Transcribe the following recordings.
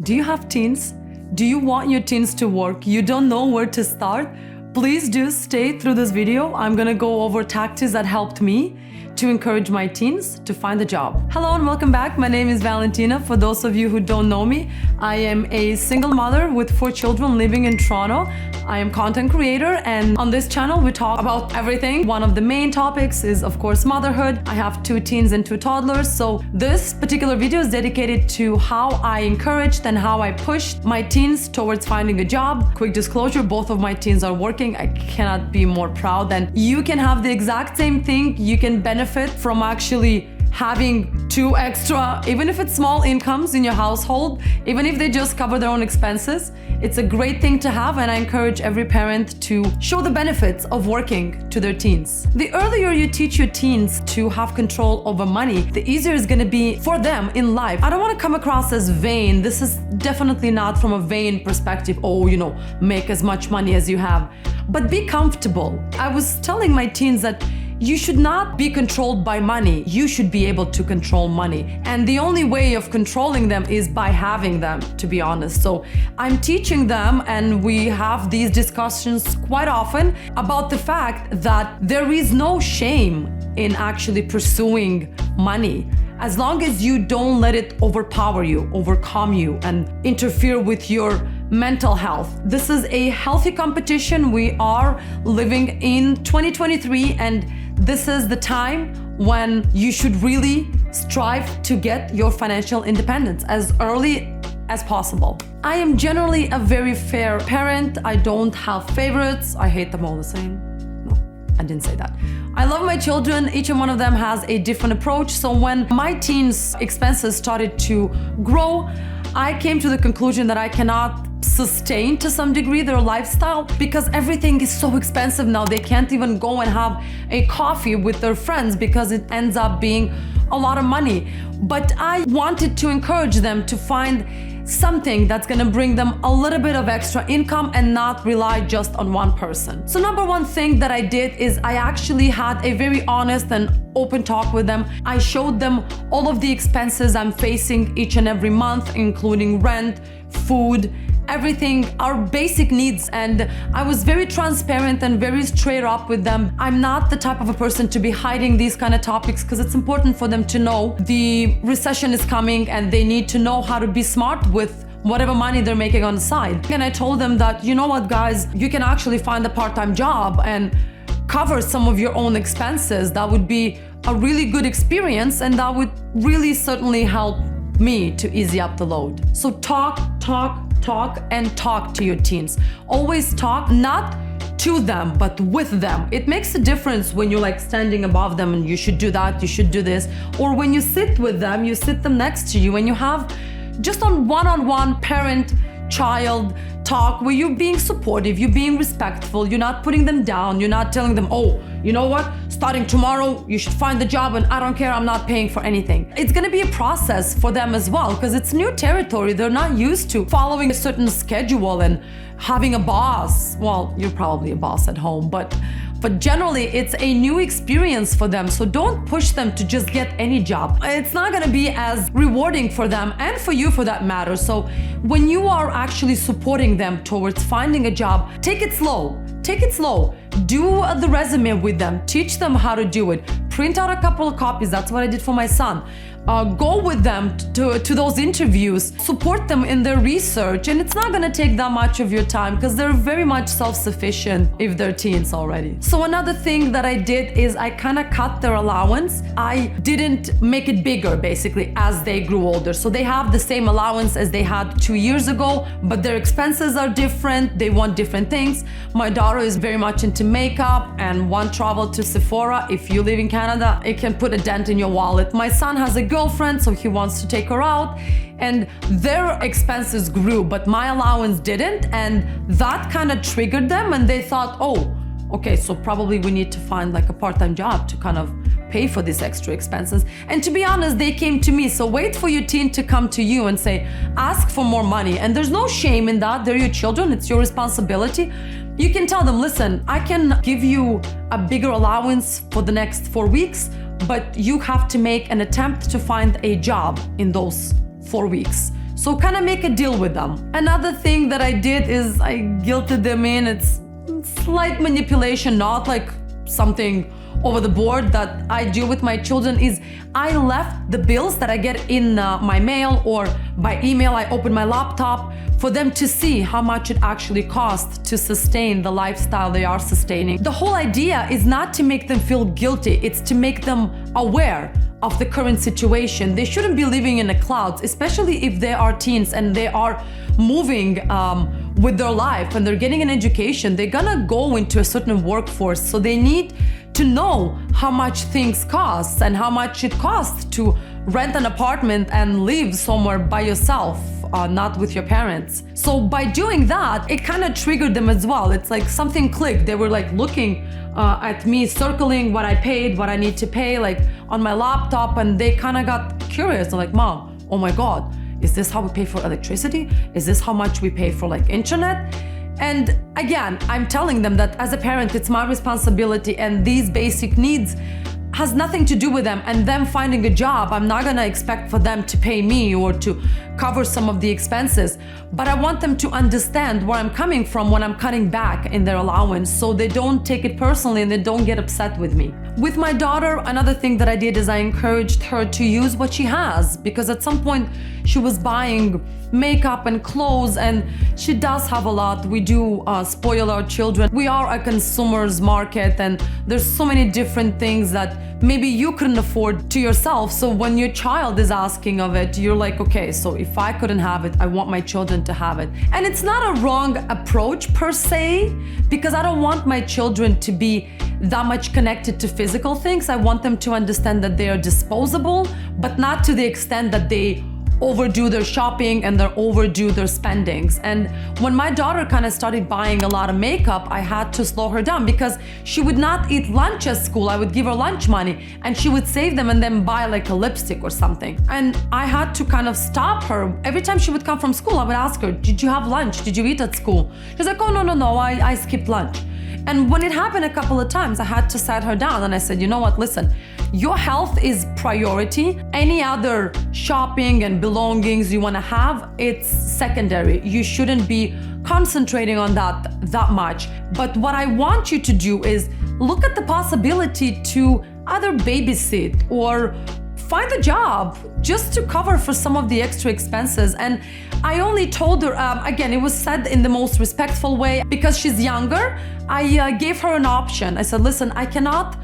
Do you have teens? Do you want your teens to work? You don't know where to start? Please do stay through this video. I'm gonna go over tactics that helped me to encourage my teens to find a job. Hello and welcome back. My name is Valentina. For those of you who don't know me, I am a single mother with 4 children living in Toronto. I am content creator, and on this channel we talk about everything. One of the main topics is of course motherhood. I have 2 teens and 2 toddlers, so this particular video is dedicated to how I encouraged and how I pushed my teens towards finding a job. Quick disclosure, both of my teens are working. I cannot be more proud. And you can have the exact same thing. You can benefit from actually having 2 extra, even if it's small incomes in your household, even if they just cover their own expenses. It's a great thing to have, and I encourage every parent to show the benefits of working to their teens. The earlier you teach your teens to have control over money, the easier it's gonna be for them in life. I don't wanna come across as vain. This is definitely not from a vain perspective. Make as much money as you have, but be comfortable. I was telling my teens that you should not be controlled by money. You should be able to control money. And the only way of controlling them is by having them, to be honest. So I'm teaching them, and we have these discussions quite often about the fact that there is no shame in actually pursuing money, as long as you don't let it overpower you, overcome you, and interfere with your mental health. This is a healthy competition. We are living in 2023, and this is the time when you should really strive to get your financial independence as early as possible. I am generally a very fair parent. I don't have favorites. I hate them all the same. No, I didn't say that. I love my children. Each and one of them has a different approach. So when my teens' expenses started to grow, I came to the conclusion that I cannot sustain to some degree their lifestyle, because everything is so expensive now. They can't even go and have a coffee with their friends because it ends up being a lot of money. But I wanted to encourage them to find something that's gonna bring them a little bit of extra income and not rely just on one person. So number one thing that I did is I actually had a very honest and open talk with them. I showed them all of the expenses I'm facing each and every month, including rent, food, everything, our basic needs. And I was very transparent and very straight up with them. I'm not the type of a person to be hiding these kind of topics, because it's important for them to know the recession is coming and they need to know how to be smart with whatever money they're making on the side. And I told them that, you know what, guys, you can actually find a part-time job and cover some of your own expenses. That would be a really good experience, and that would really certainly help me to easy up the load. So talk and talk to your teens. Always talk, not to them, but with them. It makes a difference when you're like standing above them and you should do that, you should do this. Or when you sit with them, you sit them next to you and you have just on one-on-one parent-child talk where you're being supportive, you're being respectful, you're not putting them down, you're not telling them, oh, you know what, starting tomorrow, you should find the job and I don't care, I'm not paying for anything. It's gonna be a process for them as well, because it's new territory. They're not used to following a certain schedule and having a boss. Well, you're probably a boss at home, but generally it's a new experience for them. So don't push them to just get any job. It's not gonna be as rewarding for them and for you for that matter. So when you are actually supporting them towards finding a job, take it slow. Take it slow. Do the resume with them. Teach them how to do it. Print out a couple of copies. That's what I did for my son. Go with them to those interviews. Support them in their research. And it's not gonna take that much of your time, because they're very much self-sufficient if they're teens already. So another thing that I did is I kind of cut their allowance. I didn't make it bigger basically as they grew older. So they have the same allowance as they had 2 years ago, but their expenses are different. They want different things. My daughter is very much into makeup and one travel to Sephora. If you live in Canada, it can put a dent in your wallet. My son has a girlfriend, so he wants to take her out, and their expenses grew, but my allowance didn't, and that kind of triggered them, and they thought, oh, okay, so probably we need to find like a part-time job to kind of pay for these extra expenses. And to be honest, they came to me. So wait for your teen to come to you and say, ask for more money. And there's no shame in that. They're your children, it's your responsibility. You can tell them, listen, I can give you a bigger allowance for the next 4 weeks, but you have to make an attempt to find a job in those 4 weeks. So kind of make a deal with them. Another thing that I did is I guilted them in. It's slight manipulation, not like something over the board that I do with my children, is I left the bills that I get in my mail or by email. I open my laptop for them to see how much it actually costs to sustain the lifestyle they are sustaining. The whole idea is not to make them feel guilty, it's to make them aware of the current situation. They shouldn't be living in the clouds, especially if they are teens and they are moving with their life and they're getting an education. They're gonna go into a certain workforce, so they need to know how much things cost and how much it costs to rent an apartment and live somewhere by yourself, not with your parents. So by doing that, it kind of triggered them as well. It's like something clicked. They were like looking at me, circling what I paid, what I need to pay, like on my laptop, and they kind of got curious. They're like, Mom, oh my God, is this how we pay for electricity? Is this how much we pay for like internet? And again, I'm telling them that as a parent, it's my responsibility, and these basic needs has nothing to do with them and them finding a job. I'm not gonna expect for them to pay me or to cover some of the expenses, but I want them to understand where I'm coming from when I'm cutting back in their allowance, so they don't take it personally and they don't get upset with me. With my daughter, another thing that I did is I encouraged her to use what she has, because at some point she was buying makeup and clothes, and she does have a lot. We do spoil our children. We are a consumer's market, and there's so many different things that maybe you couldn't afford to yourself. So when your child is asking of it, you're like, okay, so if I couldn't have it, I want my children to have it. And it's not a wrong approach per se, because I don't want my children to be that much connected to physical things. I want them to understand that they are disposable, but not to the extent that they overdo their shopping and they overdo their spendings. And when my daughter kind of started buying a lot of makeup, I had to slow her down, because she would not eat lunch at school. I would give her lunch money and she would save them and then buy like a lipstick or something. And I had to kind of stop her. Every time she would come from school, I would ask her, did you have lunch? Did you eat at school? She's like, oh, no, I skipped lunch. And when it happened a couple of times, I had to sit her down and I said, you know what, listen, your health is priority. Any other shopping and belongings you want to have, it's secondary. You shouldn't be concentrating on that much. But what I want you to do is look at the possibility to either babysit or find a job just to cover for some of the extra expenses. And I only told her, again, it was said in the most respectful way, because she's younger. I gave her an option. I said, listen, I cannot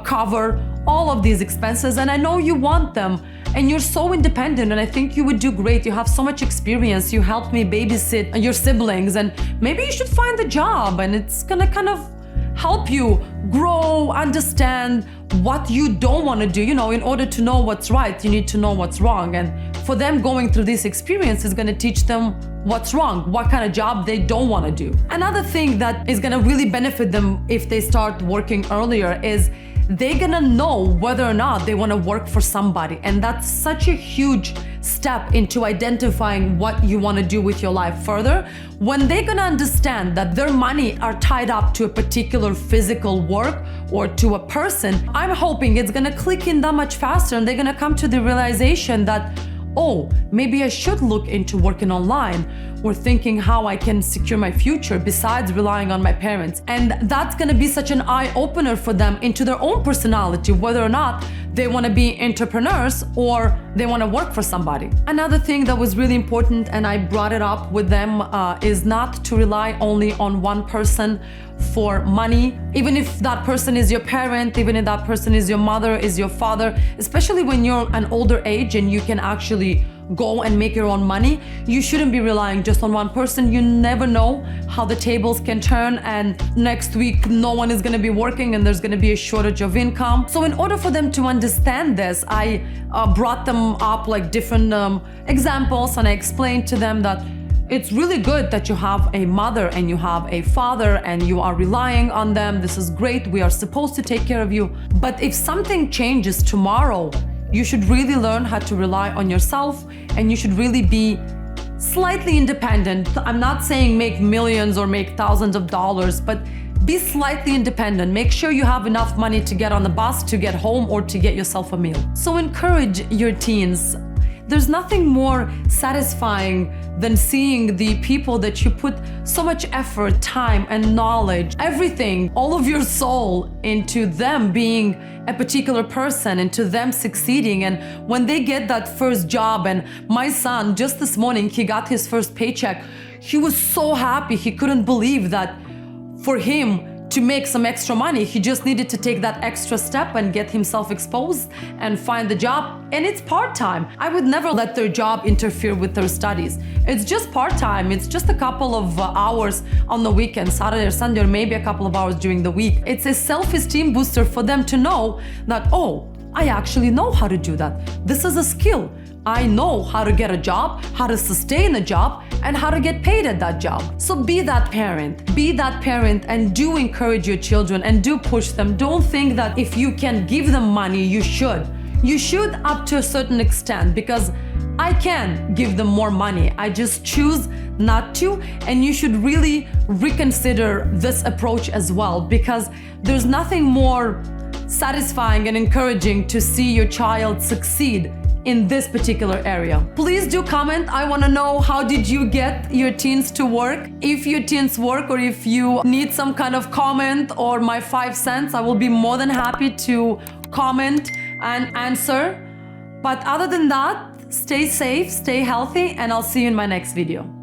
cover all of these expenses, and I know you want them, and you're so independent, and I think you would do great. You have so much experience. You helped me babysit your siblings, and maybe you should find a job, and it's gonna kind of help you grow, understand what you don't want to do. You know, in order to know what's right, you need to know what's wrong. And for them, going through this experience is going to teach them what's wrong, what kind of job they don't want to do. Another thing that is going to really benefit them if they start working earlier is they're gonna know whether or not they want to work for somebody. And that's such a huge step into identifying what you want to do with your life further. When they're gonna understand that their money are tied up to a particular physical work or to a person, I'm hoping it's gonna click in that much faster, and they're gonna come to the realization that, oh, maybe I should look into working online, or thinking how I can secure my future besides relying on my parents. And that's gonna be such an eye-opener for them into their own personality, whether or not they wanna be entrepreneurs or they wanna work for somebody. Another thing that was really important, and I brought it up with them, is not to rely only on one person for money. Even if that person is your parent, even if that person is your mother, is your father, especially when you're an older age and you can actually go and make your own money, you shouldn't be relying just on one person. You never know how the tables can turn, and next week no one is going to be working and there's going to be a shortage of income. So in order for them to understand this, I brought them up like different examples, and I explained to them that it's really good that you have a mother and you have a father and you are relying on them. This is great. We are supposed to take care of you. But if something changes tomorrow, you should really learn how to rely on yourself, and you should really be slightly independent. I'm not saying make millions or make thousands of dollars, but be slightly independent. Make sure you have enough money to get on the bus, to get home, or to get yourself a meal. So encourage your teens. there's nothing more satisfying than seeing the people that you put so much effort, time, and knowledge, everything, all of your soul into them being a particular person, into them succeeding. And when they get that first job, and my son, just this morning, he got his first paycheck. He was so happy. He couldn't believe that for him to make some extra money, he just needed to take that extra step and get himself exposed and find the job. And it's part-time. I would never let their job interfere with their studies. It's just part-time. It's just a couple of hours on the weekend, Saturday or Sunday, or maybe a couple of hours during the week. It's a self-esteem booster for them to know that, oh, I actually know how to do that. This is a skill. I know how to get a job, how to sustain a job, and how to get paid at that job. So be that parent. Be that parent and do encourage your children and do push them. Don't think that if you can give them money, you should. You should up to a certain extent, because I can give them more money. I just choose not to. And you should really reconsider this approach as well, because there's nothing more satisfying and encouraging to see your child succeed in this particular area. Please do comment. I want to know, how did you get your teens to work? If your teens work, or if you need some kind of comment or my 5 cents, I will be more than happy to comment and answer. But other than that, stay safe, stay healthy, and I'll see you in my next video.